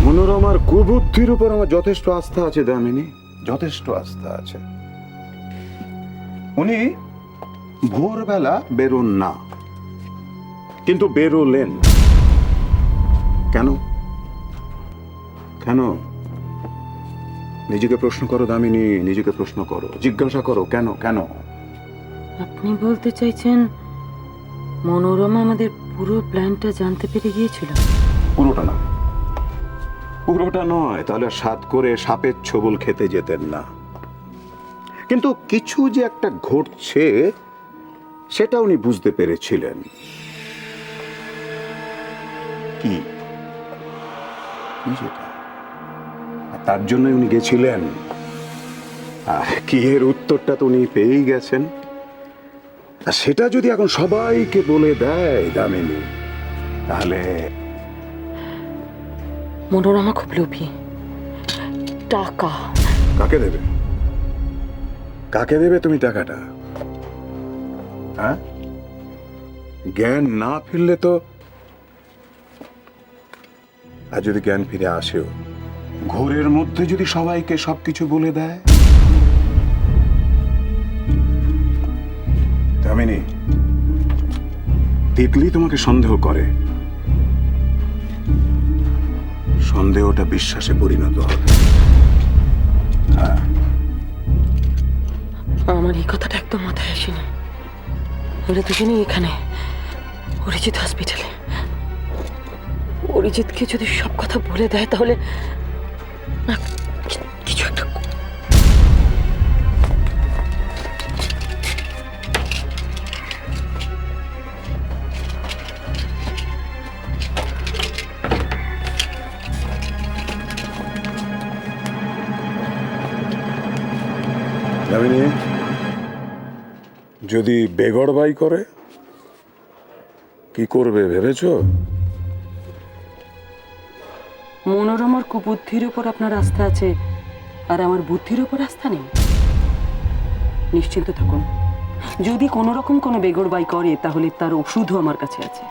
মনোরমার কুবুদ্ধির উপর আমার যথেষ্ট আস্থা আছে দামিনী, যথেষ্ট আস্থা আছে। উনি ভোরবেলা বেরোন না, কিন্তু বেরোলেন কেন? কেন? নিজেকে প্রশ্ন করো দামিনী, নিজেকে প্রশ্ন করো, জিজ্ঞাসা করো কেন কেন। আপনি বলতে চাইছেন মনোরমা আমাদের পুরো প্ল্যানটা জানতে পেরে গিয়েছিল? পুরোটা না, পুরোটা নয়, তাহলে সাত করে সাপের ছোবল খেতে যেতেন না। কিন্তু কিছু যে একটা ঘটছে সেটা উনি বুঝতে পেরেছিলেন। কি কি সেটা? আর তার জন্য উনি গেছিলেন। কি এর উত্তরটা তো উনি পেয়েই গেছেন। আর সেটা যদি এখন সবাইকে বলে দেয় দামিনী, তাহলে মনোরমা খুব লোভী। টাকা কাকে দেবে? কাকে দেবে তুমি টাকাটা? হ্যাঁ, জ্ঞান না ফিরলে তো, আর যদি জ্ঞান ফিরে আসেও, ঘোরের মধ্যে যদি সবাইকে সবকিছু বলে দেয়। দামিনী, তিতলি তোমাকে সন্দেহ করে, সন্দেহটা বিশ্বাসে পরিণত হবে। আমার এই কথাটা একদম মাথায় আসেনি। ওরা দুজনেই এখানে, অরিজিৎ হসপিটালে। অরিজিৎকে যদি সব কথা বলে দেয় তাহলে না, কিছু একটা দামিনী, যদি বেগড়বাই করে কি করবে ভেবেছো? মনোরমার কুবুদ্ধির উপর আপনার আস্থা আছে আর আমার বুদ্ধির উপর আস্থা নেই। নিশ্চিন্ত থাকুন, যদি কোনো রকম কোনো বেগড়বাই করে তাহলে তার ওষুধও আমার কাছে আছে।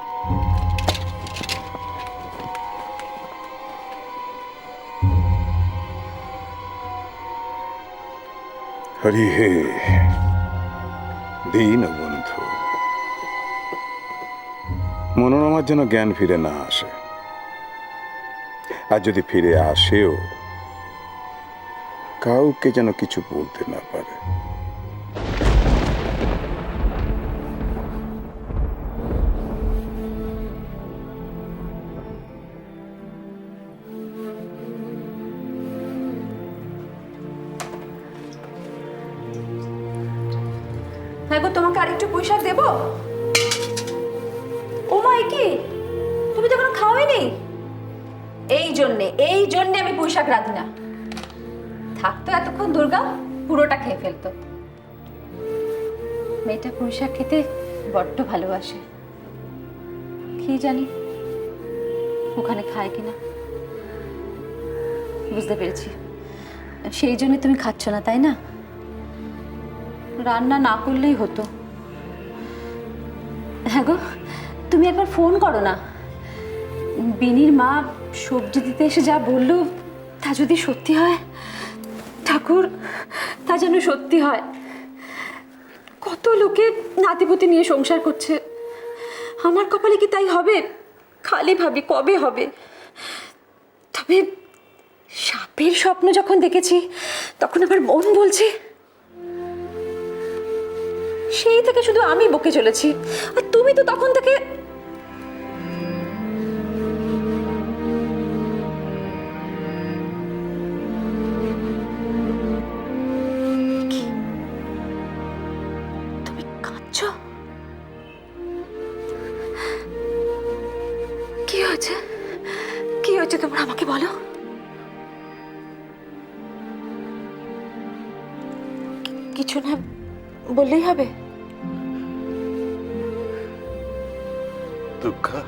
হরি হে দীন বন্ধু, মনোরমার যেন জ্ঞান ফিরে না আসে, আর যদি ফিরে আসেও কাউকে যেন কিছু বলতে না পারে। হ্যাঁ গো, তোমাকে আরেকটু পুঁইশাক দেবো? ও মা, কি তুমি তো এখনো খাওয়াইনি? এই জন্যে আমি পুঁইশাক রাঁধি না। থাকতো এতক্ষণ দুর্গা পুরোটা খেয়ে ফেলতো। মেয়েটা পুঁইশাক খেতে বড্ড ভালোবাসে, কি জানি ওখানে খায় কিনা। বুঝতে পেরেছি, সেই জন্য তুমি খাচ্ছ না, তাই না? রান্না না করলেই হতো। হ্যাঁ গো, তুমি একবার ফোন করো না। বিনির মা সবজি দিতে এসে যা বললো তা যদি সত্যি হয়, ঠাকুর, তা যেন সত্যি হয়। কত লোকে নাতিপুতি নিয়ে সংসার করছে, আমার কপালে কি তাই হবে? খালি ভাবি কবে হবে। তবে সাপের স্বপ্ন যখন দেখেছি তখন আমার মন বলছে সেই থেকে শুধু আমি বকে চলেছি, আর তুমি তো তখন থেকে। তুমি কাঁদছ? কি হয়েছে? কি হয়েছে তোমরা আমাকে বলো। কিছু না বললেই হবে? দুর্গা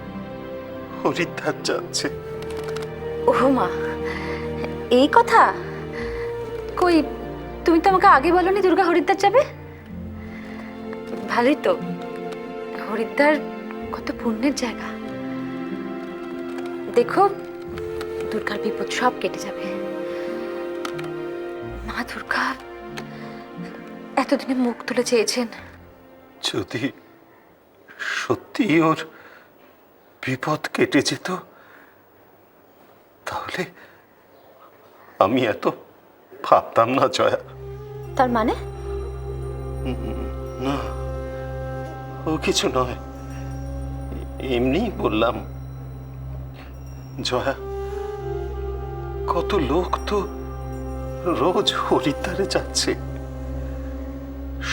হরিদ্বার যাচ্ছে। ও মা, এই কথা? কই, তুমি তো আমাকে আগে বলনি দুর্গা হরিদ্বার যাবে। ভালোই তো, হরিদ্বার কত পুণ্যের জায়গা। দেখো, দুর্গার বিপদ সব কেটে যাবে। মা দুর্গা এতদিনে মুখ তুলে চেয়েছেন। যদি সত্যি ওর বিপদ কেটে যেত, তাহলে আমি এত ভাবতাম না জয়া। তার মানে? না, ও কিছু নয়, এমনি বললাম। জয়া, কত লোক তো রোজ হরিদ্বারে যাচ্ছে,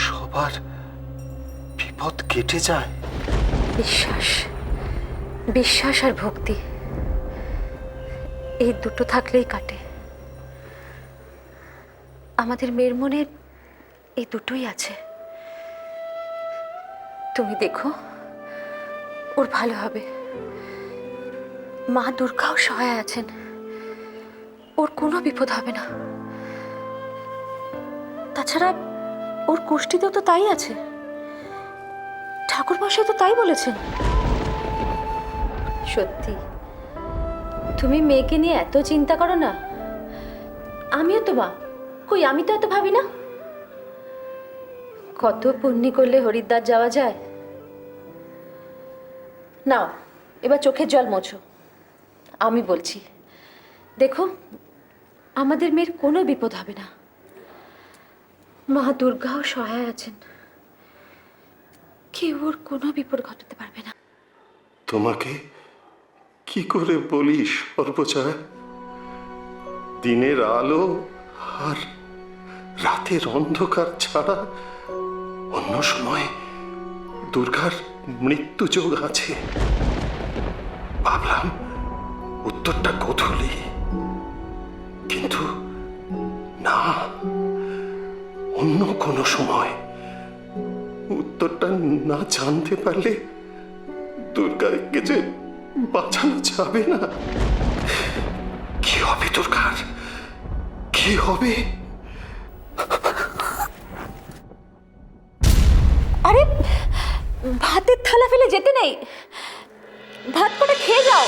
সবার বিপদ কেটে যায়। বিশ্বাস, বিশ্বাস আর ভক্তি, এই দুটো থাকলেই কাটে। আমাদের মেয়ের মনে এই দুটোই আছে। তুমি দেখো, ওর ভালো হবে। মা দুর্গাও সহায় আছেন, ওর কোনো বিপদ হবে না। তাছাড়া ওর কুষ্টিতেও তো তাই আছে, ঠাকুর মশাই তো তাই বলেছেন। সত্যি তুমি মেয়েকে নিয়ে এত চিন্তা করো না। আমিও তো মা, কই আমি তো এত ভাবি না। কত পুণ্যি করলে হরিদ্বার যাওয়া যায়। নাও এবার চোখের জল মোছো, আমি বলছি। দেখো, আমাদের মেয়ের কোনো বিপদ হবে না। মা দুর্গাও সহায় আছেন, কেউ ওর কোনো বিপদ ঘটাতে পারবে না। তোমাকে কি করে বলি সর্বজয়া, দিনের আলো আর রাতের অন্ধকার ছাড়া অন্য সময় দুর্গার মৃত্যু যোগ আছে। ভাবলাম উত্তরটা গোধূলি, কিন্তু না, অন্য কোনো সময়। উত্তরটা না জানতে পারলে দুর্গাকে যে বাঁচানো যাবে না। কি হবে দুর্গার, কি হবে? আরে ভাতের থালা ফেলে যেতে নেই, ভাত করে খেয়ে যাও।